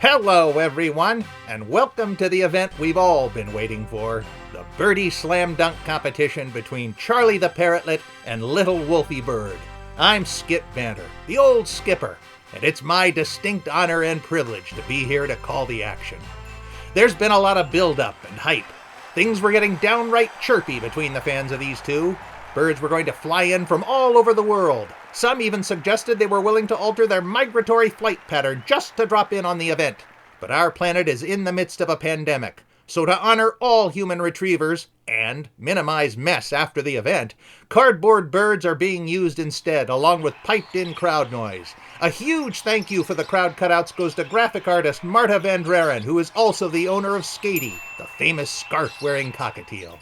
Hello everyone, and welcome to the event we've all been waiting for, the Birdie Slam Dunk competition between Charlie the Parrotlet and Little Wolfie Bird. I'm Skip Banter, the old skipper, and it's my distinct honor and privilege to be here to call the action. There's been a lot of build-up and hype. Things were getting downright chirpy between the fans of these two. Birds were going to fly in from all over the world. Some even suggested they were willing to alter their migratory flight pattern just to drop in on the event. But our planet is in the midst of a pandemic, so to honor all human retrievers and minimize mess after the event, cardboard birds are being used instead, along with piped-in crowd noise. A huge thank you for the crowd cutouts goes to graphic artist Marta who is also the owner of Skatey, the famous scarf-wearing cockatiel.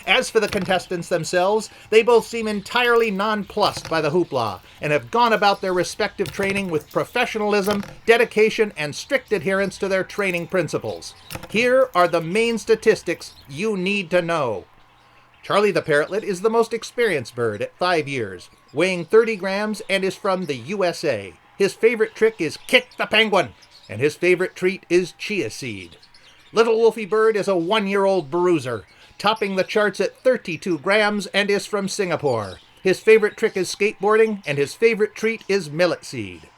As for the contestants themselves, they both seem entirely nonplussed by the hoopla and have gone about their respective training with professionalism, dedication, and strict adherence to their training principles. Here are the main statistics you need to know. Charlie the Parrotlet is the most experienced bird at 5 years, weighing 30 grams and is from the USA. His favorite trick is kick the penguin, and his favorite treat is chia seed. Little Wolfie Bird is a 1-year-old bruiser, topping the charts at 32 grams and is from Singapore. His favorite trick is skateboarding, and his favorite treat is millet seed.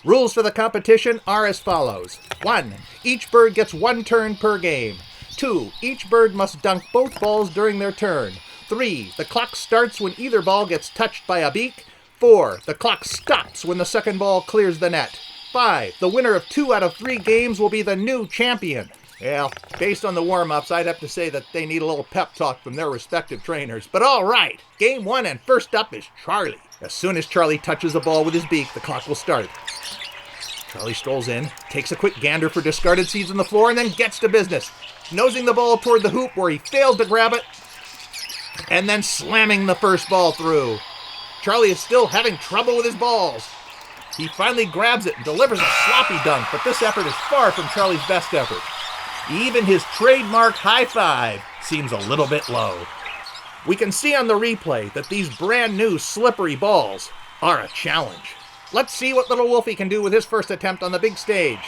Rules for the competition are as follows. 1. Each bird gets 1 turn per game. 2. Each bird must dunk both balls during their turn. 3. The clock starts when either ball gets touched by a beak. 4. The clock stops when the second ball clears the net. 5. The winner of 2 out of 3 games will be the new champion. Well, based on the warm-ups, I'd have to say that they need a little pep talk from their respective trainers. But all right, game 1 and first up is Charlie. As soon as Charlie touches the ball with his beak, the clock will start. Charlie strolls in, takes a quick gander for discarded seeds on the floor, and then gets to business, nosing the ball toward the hoop where he failed to grab it, and then slamming the first ball through. Charlie is still having trouble with his balls. He finally grabs it and delivers a sloppy dunk, but this effort is far from Charlie's best effort. Even his trademark high five seems a little bit low. We can see on the replay that these brand new slippery balls are a challenge. Let's see what little Wolfie can do with his first attempt on the big stage.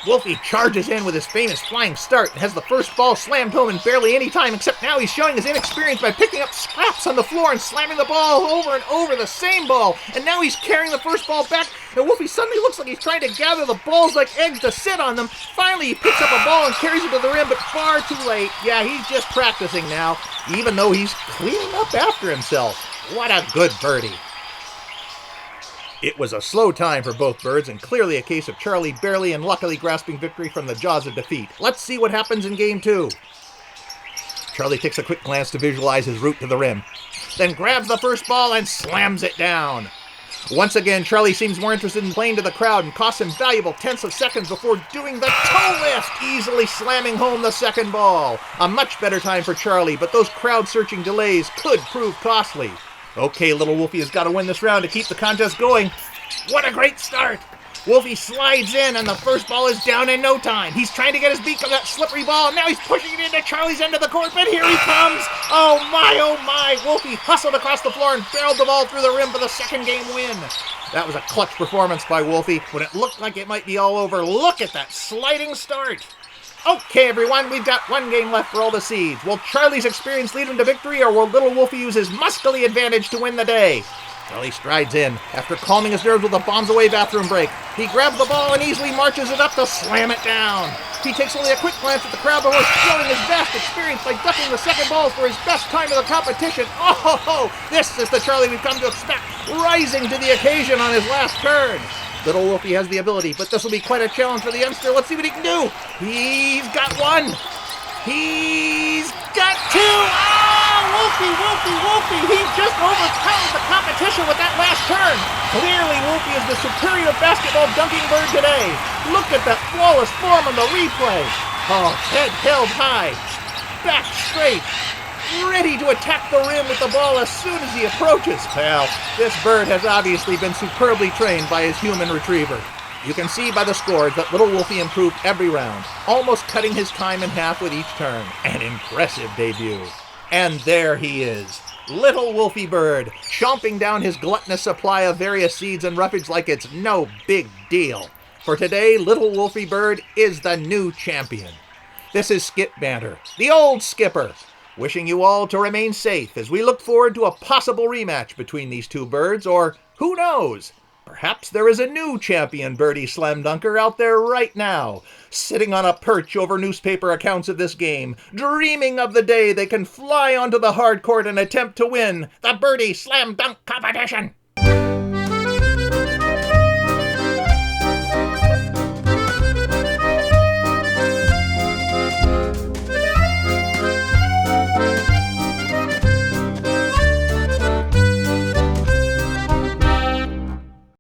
Wolfie charges in with his famous flying start and has the first ball slammed home in barely any time, except now he's showing his inexperience by picking up scraps on the floor and slamming the ball over and over, the same ball. And now he's carrying the first ball back, and Wolfie suddenly looks like he's trying to gather the balls like eggs to sit on them. Finally, he picks up a ball and carries it to the rim, but far too late. Yeah, he's just practicing now, even though he's cleaning up after himself. What a good birdie. It was a slow time for both birds, and clearly a case of Charlie barely and luckily grasping victory from the jaws of defeat. Let's see what happens in game 2. Charlie takes a quick glance to visualize his route to the rim, then grabs the first ball and slams it down. Once again, Charlie seems more interested in playing to the crowd and costs him valuable tenths of seconds before doing the toe lift, easily slamming home the second ball. A much better time for Charlie, but those crowd-searching delays could prove costly. Okay, little Wolfie has got to win this round to keep the contest going. What a great start! Wolfie slides in, and the first ball is down in no time. He's trying to get his beak on that slippery ball, and now he's pushing it into Charlie's end of the court, but here he comes! Oh my! Wolfie hustled across the floor and barreled the ball through the rim for the second game win. That was a clutch performance by Wolfie. When it looked like it might be all over, look at that sliding start! Okay, everyone, we've got 1 game left for all the seeds. Will Charlie's experience lead him to victory, or will little Wolfie use his muscly advantage to win the day? Charlie strides in. After calming his nerves with a bombs-away bathroom break, he grabs the ball and easily marches it up to slam it down. He takes only a quick glance at the crowd before showing his vast experience by ducking the second ball for his best time of the competition. Oh, this is the Charlie we've come to expect, rising to the occasion on his last turn. Little Wolfie has the ability, but this will be quite a challenge for the youngster. Let's see what he can do. He's got 1. He's got 2. Wolfie! He just overpowered the competition with that last turn. Clearly, Wolfie is the superior basketball dunking bird today. Look at that flawless form on the replay. Oh, head held high, back straight, ready to attack the rim with the ball as soon as he approaches. Well, this bird has obviously been superbly trained by his human retriever. You can see by the scores that little Wolfie improved every round, almost cutting his time in half with each turn. An impressive debut. And there he is, little Wolfie Bird, chomping down his gluttonous supply of various seeds and roughage like it's no big deal. For today, little Wolfie Bird is the new champion. This is Skip Banter, the old skipper, wishing you all to remain safe as we look forward to a possible rematch between these two birds, or who knows? Perhaps there is a new champion Birdie Slam Dunker out there right now, sitting on a perch over newspaper accounts of this game, dreaming of the day they can fly onto the hard court and attempt to win the Birdie Slam Dunk competition.